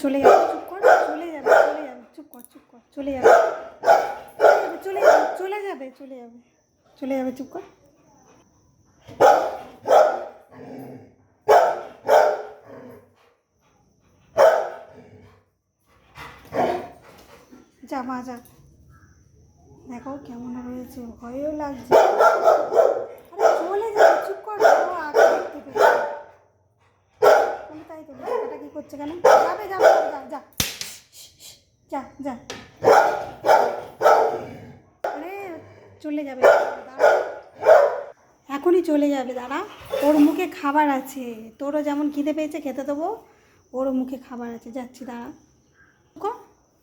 চলে যাবে, চুপ কর, চলে যাবে, চলে যাবে, চুপ কর, চুপ কর, চলে যাবে, চলে যাবে, চলে যাবে, চলে যাবে, চলে যাবে, চুপ কর। যা মা যা, দেখো কেমন রয়েছে, ভয়ও লাগছে। আরে চলে যাবে, চুপ কর, ও আগে দেখতে পেয়েছে। তাই তো টাকাটা কি করছে কেন? যাবে যাবে, যা যা যা যা। আরে চলে যাবে, এখনই চলে যাবে, দাঁড়া। ওর মুখে খাবার আছে, তোরও যেমন খিদে পেয়েছে খেতে দেবো, ওরও মুখে খাবার আছে, যাচ্ছি, দাঁড়া।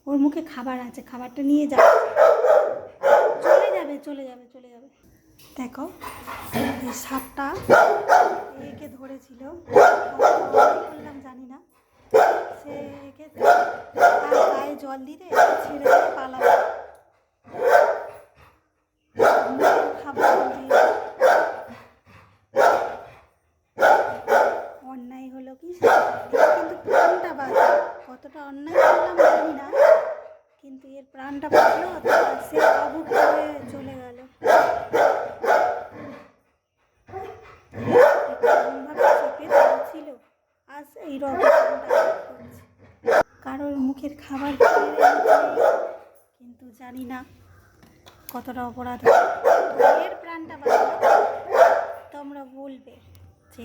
ওর মুখে খাবার আছে, খাবারটা নিয়ে যা। চলে যাবে, চলে যাবে, চলে যাবে। দেখো এই সাপটা একে ধরেছিল, বললাম জানি না, সে একে তার গায়ে জল দিতে ছেড়ে দিয়ে পালাবে। খাবার দিয়ে অন্যায় হলো কি, কিন্তু প্রাণটা বাঁচল। কতটা অন্যায় করলাম জানি না, কিন্তু এর প্রাণটা বাঁচলো, সে অভুক্ত হয়ে চলে গেল। ছিল আজ এই রকমটা করছে, কারোর মুখের খাবার কিন্তু জানি না কতটা অপরাধ। এর প্রাণটা বাঁচলো, তোমরা বলবে যে